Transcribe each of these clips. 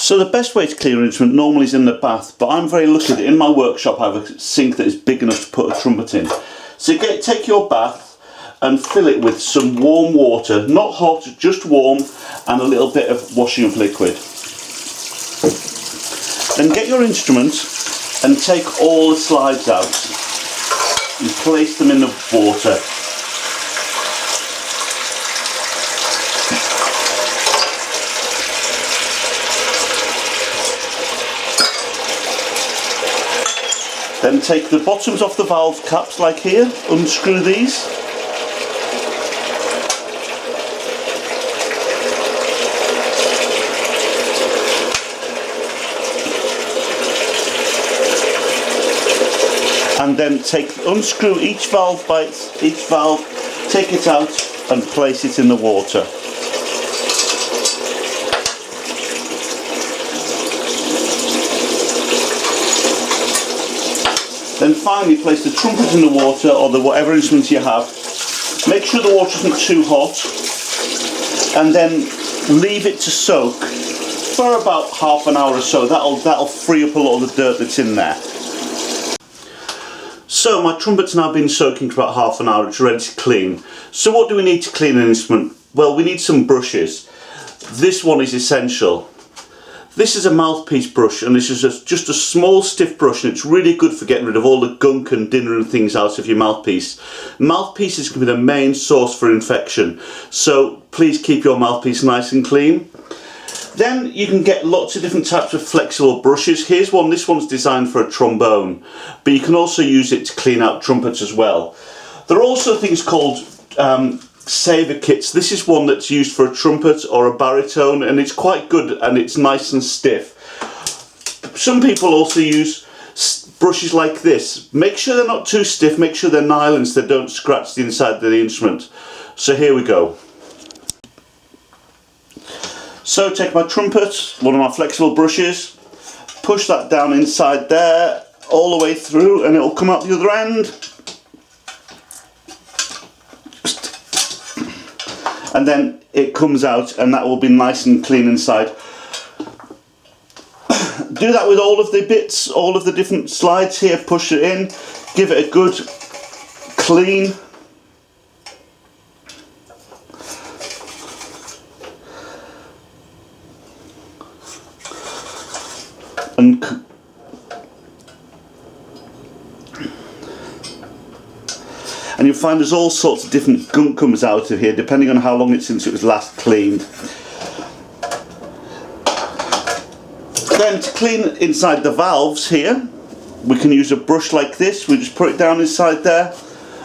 So the best way to clean an instrument normally is in the bath, but I'm very lucky that in my workshop I have a sink that is big enough to put a trumpet in. So take your bath and fill it with some warm water, not hot, just warm, and a little bit of washing up liquid. Then get your instrument and take all the slides out and place them in the water. Then take the bottoms off the valve caps like here, unscrew these. And then unscrew each valve, take it out and place it in the water. Then finally place the trumpet in the water, or whatever instrument you have. Make sure the water isn't too hot, and then leave it to soak for about half an hour or so. That'll free up a lot of the dirt that's in there. So my trumpet's now been soaking for about half an hour, it's ready to clean. So what do we need to clean an instrument? Well, we need some brushes. This one is essential. This is a mouthpiece brush, and this is just a small stiff brush, and it's really good for getting rid of all the gunk and dinner and things out of your mouthpiece. Mouthpieces can be the main source for infection, so please keep your mouthpiece nice and clean. Then you can get lots of different types of flexible brushes. Here's one, this one's designed for a trombone, but you can also use it to clean out trumpets as well. There are also things called saver kits. This is one that's used for a trumpet or a baritone, and it's quite good and it's nice and stiff. Some people also use brushes like this. Make sure they're not too stiff, make sure they're nylon so they don't scratch the inside of the instrument. So here we go. So take my trumpet, one of my flexible brushes, push that down inside there all the way through, and it'll come out the other end. And then it comes out, and that will be nice and clean inside. Do that with all of the bits, all of the different slides here. Push it in, give it a good clean. And you'll find there's all sorts of different gunk comes out of here depending on how long it's since it was last cleaned. Then to clean inside the valves here, we can use a brush like this. We just put it down inside there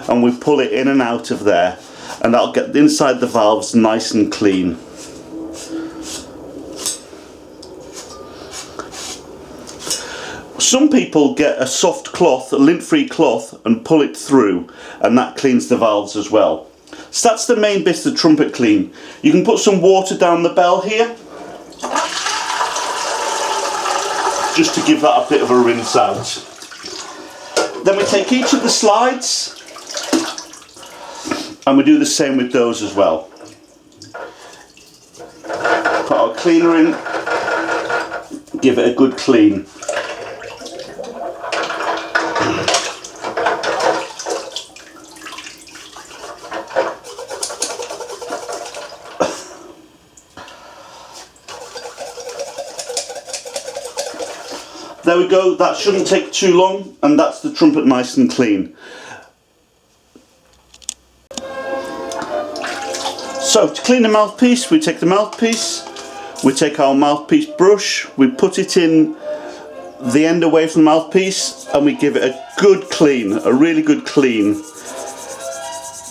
and we pull it in and out of there, and that'll get inside the valves nice and clean. Some people get a soft cloth, a lint-free cloth, and pull it through, and that cleans the valves as well. So that's the main bit of the trumpet clean. You can put some water down the bell here, just to give that a bit of a rinse out. Then we take each of the slides, and we do the same with those as well. Put our cleaner in, give it a good clean. There we go, that shouldn't take too long, and that's the trumpet nice and clean. So to clean the mouthpiece, we take the mouthpiece, we take our mouthpiece brush, we put it in the end away from the mouthpiece, and we give it a good clean, a really good clean.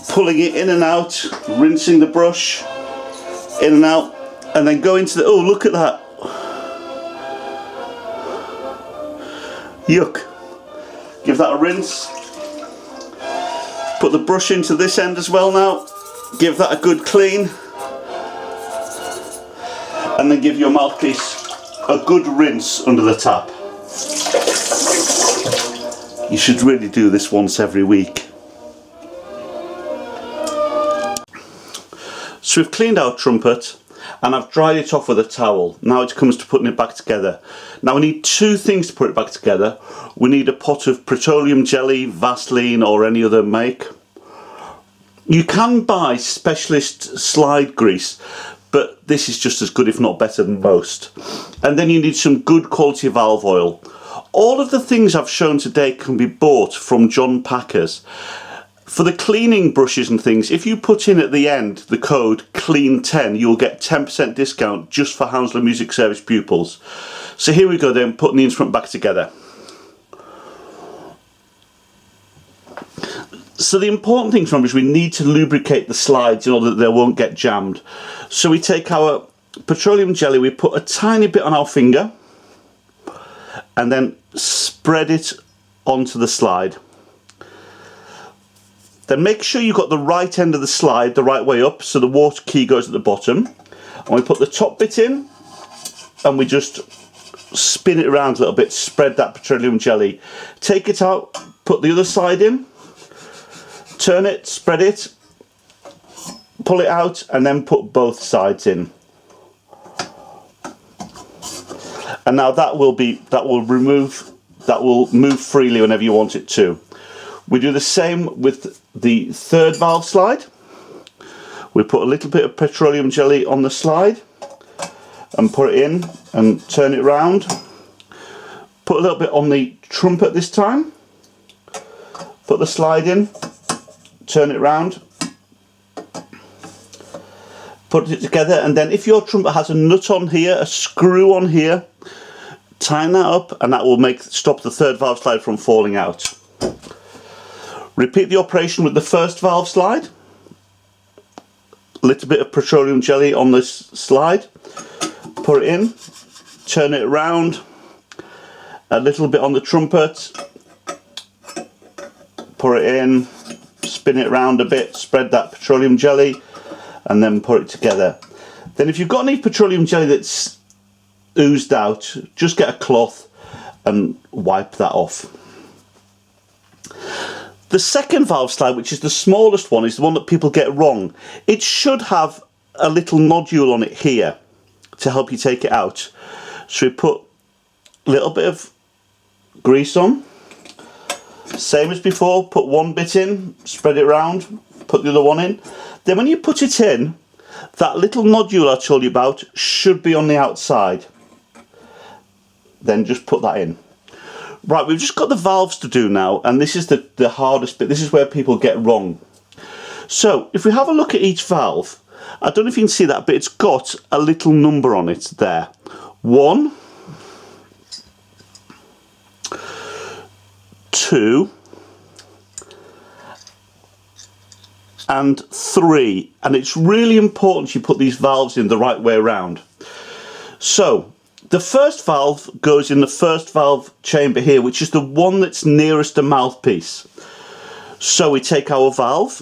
Pulling it in and out, rinsing the brush, in and out, and then go into the, oh look at that. Yuck. Give that a rinse. Put the brush into this end as well now. Give that a good clean. And then give your mouthpiece a good rinse under the tap. You should really do this once every week. So we've cleaned our trumpet, and I've dried it off with a towel. Now it comes to putting it back together. Now we need two things to put it back together. We need a pot of petroleum jelly, Vaseline or any other make. You can buy specialist slide grease, but this is just as good if not better than most. And then you need some good quality valve oil. All of the things I've shown today can be bought from John Packer's. For the cleaning brushes and things, if you put in at the end the code CLEAN10, you'll get 10% discount just for Hounslow Music Service pupils. So here we go then, putting the instrument back together. So the important thing from is we need to lubricate the slides in order that they won't get jammed. So we take our petroleum jelly, we put a tiny bit on our finger and then spread it onto the slide. Then make sure you've got the right end of the slide the right way up, so the water key goes at the bottom. And we put the top bit in, and we just spin it around a little bit, spread that petroleum jelly. Take it out, put the other side in, turn it, spread it, pull it out, and then put both sides in. And now that will move freely whenever you want it to. We do the same with the third valve slide. We put a little bit of petroleum jelly on the slide and put it in and turn it round. Put a little bit on the trumpet this time. Put the slide in, turn it round, put it together, and then if your trumpet has a nut on here, a screw on here, tighten that up and that will stop the third valve slide from falling out. Repeat the operation with the first valve slide. A little bit of petroleum jelly on this slide. Put it in, turn it around. A little bit on the trumpet. Put it in, spin it around a bit, spread that petroleum jelly, and then put it together. Then if you've got any petroleum jelly that's oozed out, just get a cloth and wipe that off. The second valve slide, which is the smallest one, is the one that people get wrong. It should have a little nodule on it here to help you take it out. So we put a little bit of grease on. Same as before, put one bit in, spread it around, put the other one in. Then when you put it in, that little nodule I told you about should be on the outside. Then just put that in. Right, we've just got the valves to do now, and this is the hardest bit. This is where people get wrong. So, if we have a look at each valve, I don't know if you can see that, but it's got a little number on it there. 1, 2, and 3. And it's really important you put these valves in the right way around. So, the first valve goes in the first valve chamber here, which is the one that's nearest the mouthpiece. So we take our valve,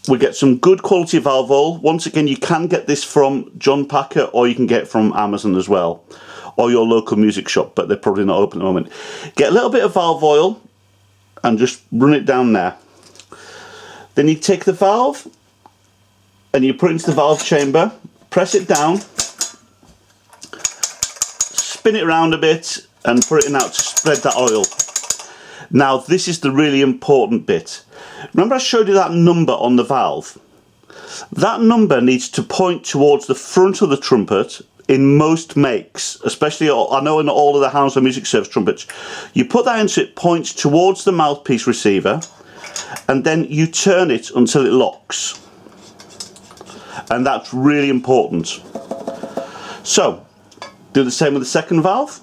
we get some good quality valve oil. Once again, you can get this from John Packer or you can get it from Amazon as well, or your local music shop, but they're probably not open at the moment. Get a little bit of valve oil and just run it down there. Then you take the valve and you put it into the valve chamber, press it down, spin it around a bit and put it in out to spread that oil. Now this is the really important bit. Remember I showed you that number on the valve? That number needs to point towards the front of the trumpet in most makes, especially I know in all of the Hounslow Music Service trumpets. You put that in so it points towards the mouthpiece receiver and then you turn it until it locks. And that's really important. So, do the same with the second valve.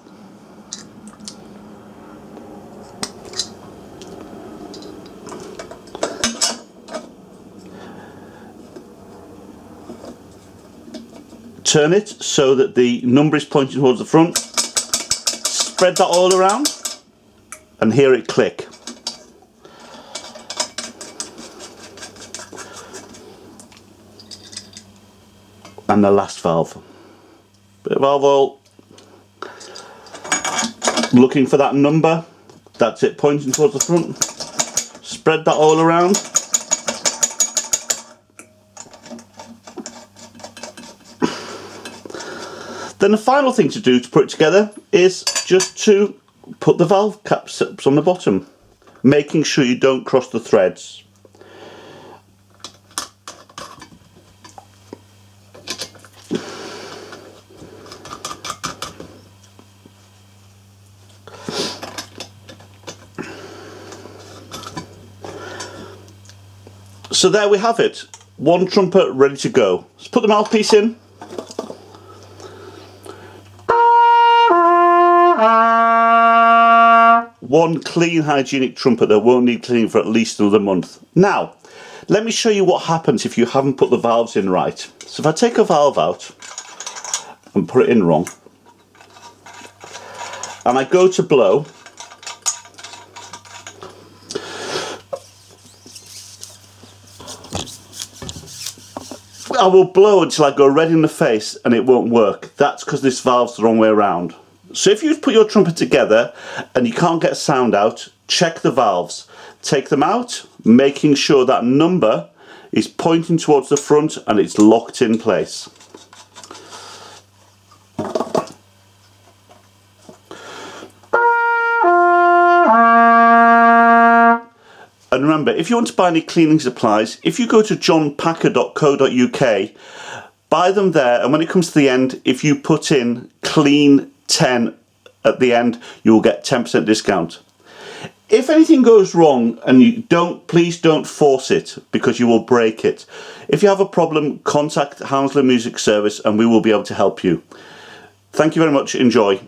Turn it so that the number is pointing towards the front. Spread that all around and hear it click. And the last valve. Bit of valve oil. Looking for that number. That's it, pointing towards the front. Spread that all around. Then the final thing to do to put it together is just to put the valve caps on the bottom, making sure you don't cross the threads. So there we have it, one trumpet ready to go. Let's put the mouthpiece in. One clean, hygienic trumpet that won't need cleaning for at least another month. Now, let me show you what happens if you haven't put the valves in right. So if I take a valve out and put it in wrong, and I go to blow, I will blow until I go red in the face and it won't work. That's because this valve's the wrong way around. So if you put your trumpet together and you can't get sound out, check the valves. Take them out, making sure that number is pointing towards the front and it's locked in place. And remember, if you want to buy any cleaning supplies, if you go to johnpacker.co.uk, buy them there, and when it comes to the end, if you put in clean 10 at the end, you will get 10% discount. If anything goes wrong and you don't, please don't force it because you will break it. If you have a problem, contact Hounslow Music Service and we will be able to help you. Thank you very much. Enjoy.